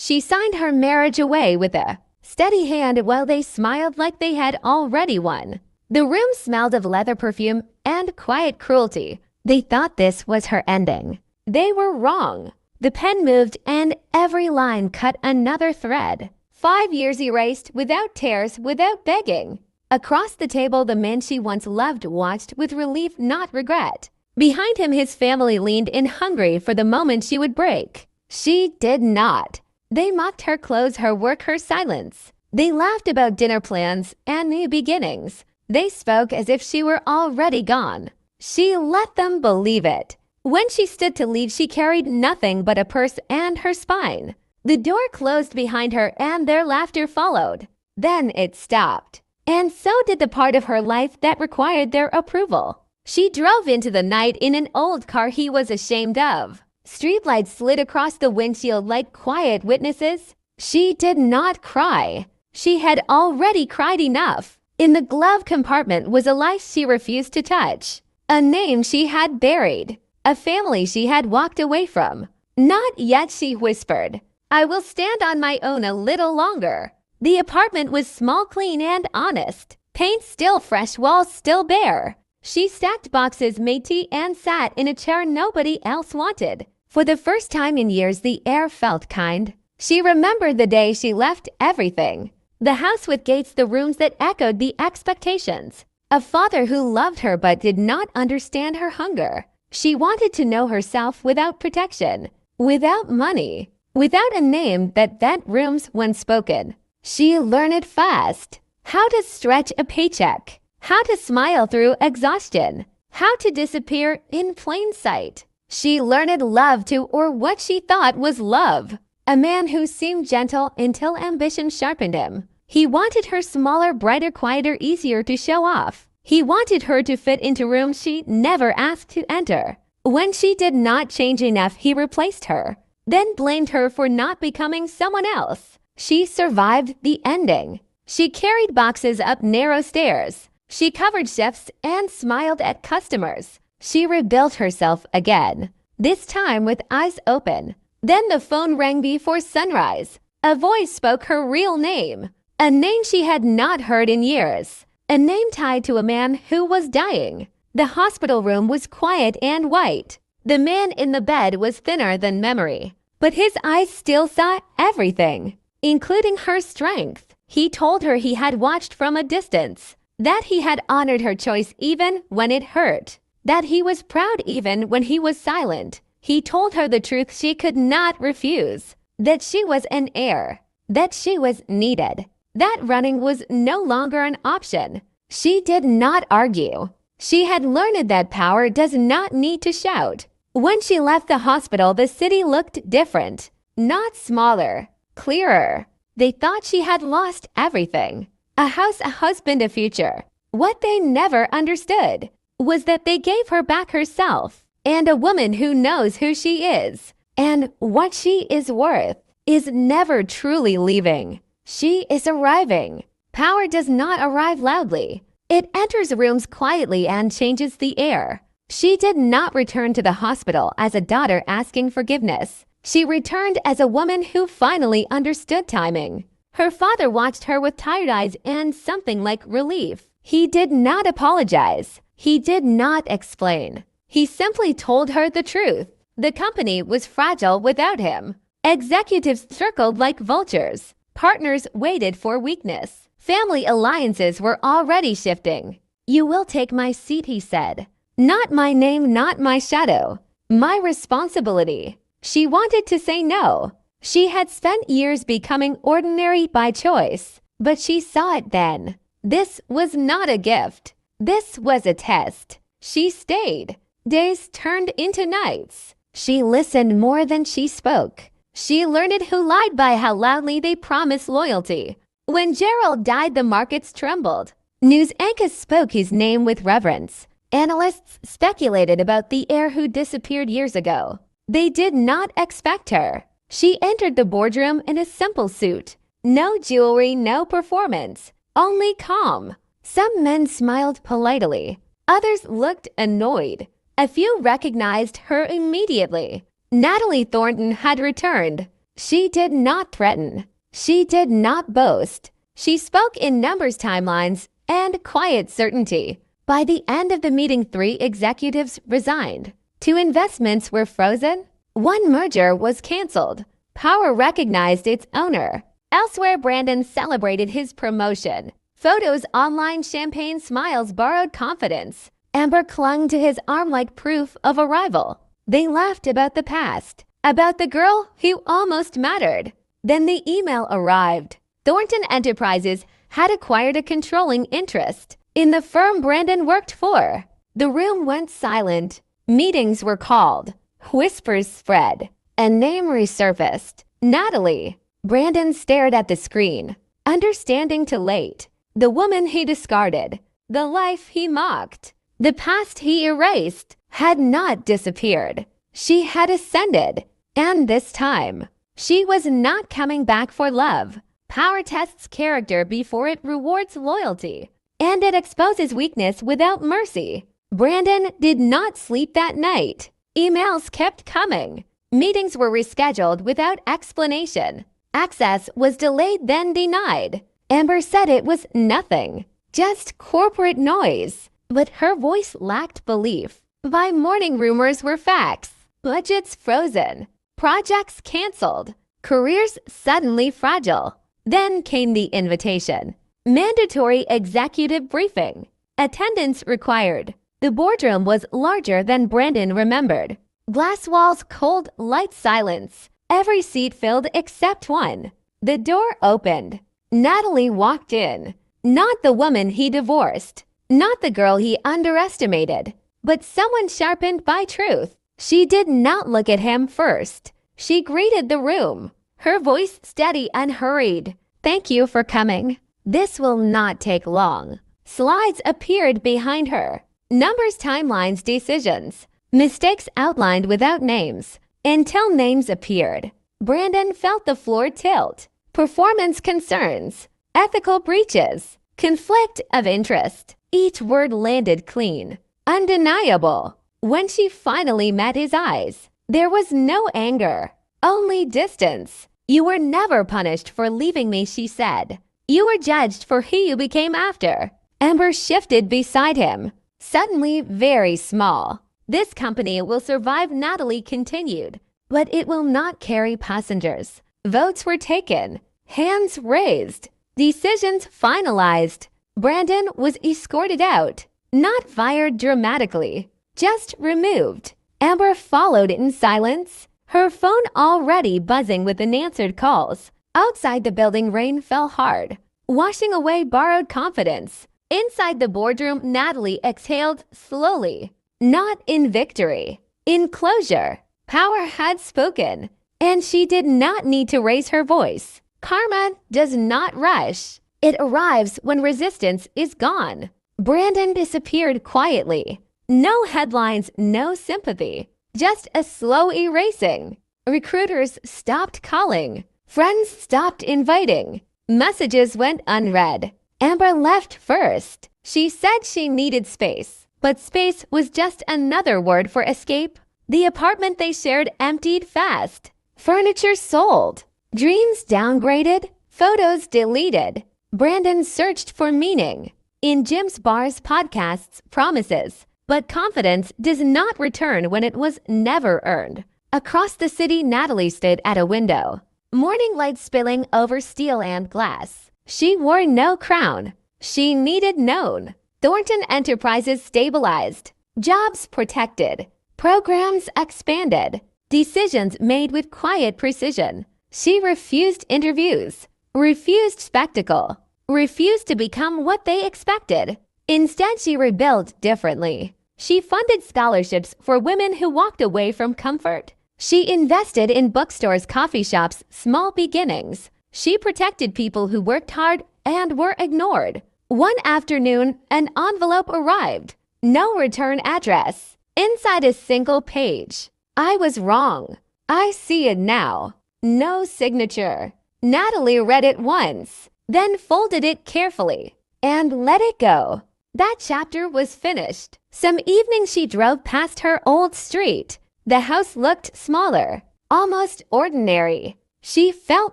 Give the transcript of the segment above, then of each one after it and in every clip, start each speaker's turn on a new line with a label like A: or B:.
A: She signed her marriage away with a steady hand while they smiled like they had already won. The room smelled of leather perfume and quiet cruelty. They thought this was her ending. They were wrong. The pen moved and every line cut another thread. 5 years erased without tears, without begging. Across the table, the man she once loved watched with relief, not regret. Behind him, his family leaned in hungry for the moment she would break. She did not. They mocked her clothes, her work, her silence. They laughed about dinner plans and new beginnings. They spoke as if she were already gone. She let them believe it. When she stood to leave, she carried nothing but a purse and her spine. The door closed behind her and their laughter followed. Then it stopped. And so did the part of her life that required their approval. She drove into the night in an old car he was ashamed of. Streetlights slid across the windshield like quiet witnesses. She did not cry. She had already cried enough. In the glove compartment was a life she refused to touch. A name she had buried. A family she had walked away from. Not yet, she whispered. I will stand on my own a little longer. The apartment was small, clean, and honest. Paint still fresh, walls still bare. She stacked boxes, made tea, and sat in a chair nobody else wanted. For the first time in years, the air felt kind. She remembered the day she left everything. The house with gates, the rooms that echoed the expectations. A father who loved her but did not understand her hunger. She wanted to know herself without protection, without money, without a name that bent rooms when spoken. She learned fast. How to stretch a paycheck. How to smile through exhaustion. How to disappear in plain sight. She learned love to, or what she thought was love. A man who seemed gentle until ambition sharpened him. He wanted her smaller, brighter, quieter, easier to show off. He wanted her to fit into rooms she never asked to enter. When she did not change enough, he replaced her, then blamed her for not becoming someone else. She survived the ending. She carried boxes up narrow stairs. She covered shifts and smiled at customers. She rebuilt herself again, this time with eyes open. Then the phone rang before sunrise. A voice spoke her real name, a name she had not heard in years, a name tied to a man who was dying. The hospital room was quiet and white. The man in the bed was thinner than memory, but his eyes still saw everything, including her strength. He told her he had watched from a distance, that he had honored her choice even when it hurt, that he was proud even when he was silent. He told her the truth she could not refuse, that she was an heir, that she was needed, that running was no longer an option. She did not argue. She had learned that power does not need to shout. When she left the hospital, the city looked different, not smaller, clearer. They thought she had lost everything. A house, a husband, a future. What they never understood was that they gave her back herself, and a woman who knows who she is and what she is worth is never truly leaving. She is arriving. Power does not arrive loudly. It enters rooms quietly and changes the air. She did not return to the hospital as a daughter asking forgiveness. She returned as a woman who finally understood timing. Her father watched her with tired eyes and something like relief. He did not apologize. He did not explain. He simply told her the truth. The company was fragile without him. Executives circled like vultures. Partners waited for weakness. Family alliances were already shifting. You will take my seat, he said. Not my name, not my shadow. My responsibility. She wanted to say no. She had spent years becoming ordinary by choice, but she saw it then. This was not a gift. This was a test. She stayed. Days turned into nights. She listened more than she spoke. She learned who lied by how loudly they promised loyalty. When Gerald died, the markets trembled. News anchors spoke his name with reverence. Analysts speculated about the heir who disappeared years ago. They did not expect her. She entered the boardroom in a simple suit. No jewelry, no performance, only calm. Some men smiled politely. Others looked annoyed. A few recognized her immediately. Natalie Thornton had returned. She did not threaten. She did not boast. She spoke in numbers, timelines, and quiet certainty. By the end of the meeting, 3 executives resigned. 2 investments were frozen. 1 merger was canceled. Power recognized its owner. Elsewhere, Brandon celebrated his promotion. Photos online, champagne smiles borrowed confidence. Amber clung to his arm like proof of arrival. They laughed about the past, about the girl who almost mattered. Then the email arrived. Thornton Enterprises had acquired a controlling interest in the firm Brandon worked for. The room went silent. Meetings were called. Whispers spread. A name resurfaced. Natalie. Brandon stared at the screen, understanding too late. The woman he discarded, the life he mocked, the past he erased had not disappeared. She had ascended, and this time, she was not coming back for love. Power tests character before it rewards loyalty, and it exposes weakness without mercy. Brandon did not sleep that night. Emails kept coming. Meetings were rescheduled without explanation. Access was delayed, then denied. Amber said it was nothing, just corporate noise. But her voice lacked belief. By morning, rumors were facts. Budgets frozen. Projects canceled. Careers suddenly fragile. Then came the invitation. Mandatory executive briefing. Attendance required. The boardroom was larger than Brandon remembered. Glass walls, cold light, silence. Every seat filled except one. The door opened. Natalie walked in. Not the woman he divorced. Not the girl he underestimated. But someone sharpened by truth. She did not look at him first. She greeted the room. Her voice steady and hurried. "Thank you for coming. This will not take long." Slides appeared behind her. Numbers, timelines, decisions. Mistakes outlined without names. Until names appeared. Brandon felt the floor tilt. Performance concerns. Ethical breaches. Conflict of interest. Each word landed clean. Undeniable. When she finally met his eyes, there was no anger, only distance. "You were never punished for leaving me," she said. "You were judged for who you became after." Amber shifted beside him, suddenly very small. "This company will survive," Natalie continued, "but it will not carry passengers." Votes were taken, hands raised, decisions finalized. Brandon was escorted out, not fired dramatically, just removed. Amber followed in silence, her phone already buzzing with unanswered calls. Outside the building, rain fell hard, washing away borrowed confidence. Inside the boardroom, Natalie exhaled slowly, not in victory, in closure. Power had spoken, and she did not need to raise her voice. Karma does not rush. It arrives when resistance is gone. Brandon disappeared quietly. No headlines, no sympathy, just a slow erasing. Recruiters stopped calling. Friends stopped inviting. Messages went unread. Amber left first. She said she needed space, but space was just another word for escape. The apartment they shared emptied fast. Furniture sold. Dreams downgraded. Photos deleted. Brandon searched for meaning in gyms, bars, podcasts, promises. But confidence does not return when it was never earned. Across the city, Natalie stood at a window. Morning light spilling over steel and glass. She wore no crown. She needed known. Thornton Enterprises stabilized. Jobs protected. Programs expanded. Decisions made with quiet precision. She refused interviews. Refused spectacle. Refused to become what they expected. Instead, she rebuilt differently. She funded scholarships for women who walked away from comfort. She invested in bookstores, coffee shops, small beginnings. She protected people who worked hard and were ignored. One afternoon, an envelope arrived. No return address. Inside a single page. "I was wrong. I see it now." No signature. Natalie read it once, then folded it carefully and let it go. That chapter was finished. Some evening she drove past her old street. The house looked smaller, almost ordinary. She felt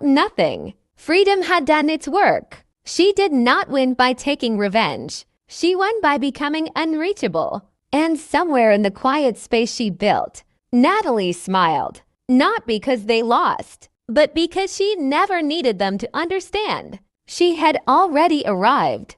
A: nothing. Freedom had done its work. She did not win by taking revenge. She won by becoming unreachable. And somewhere in the quiet space she built, Natalie smiled. Not because they lost, but because she never needed them to understand. She had already arrived.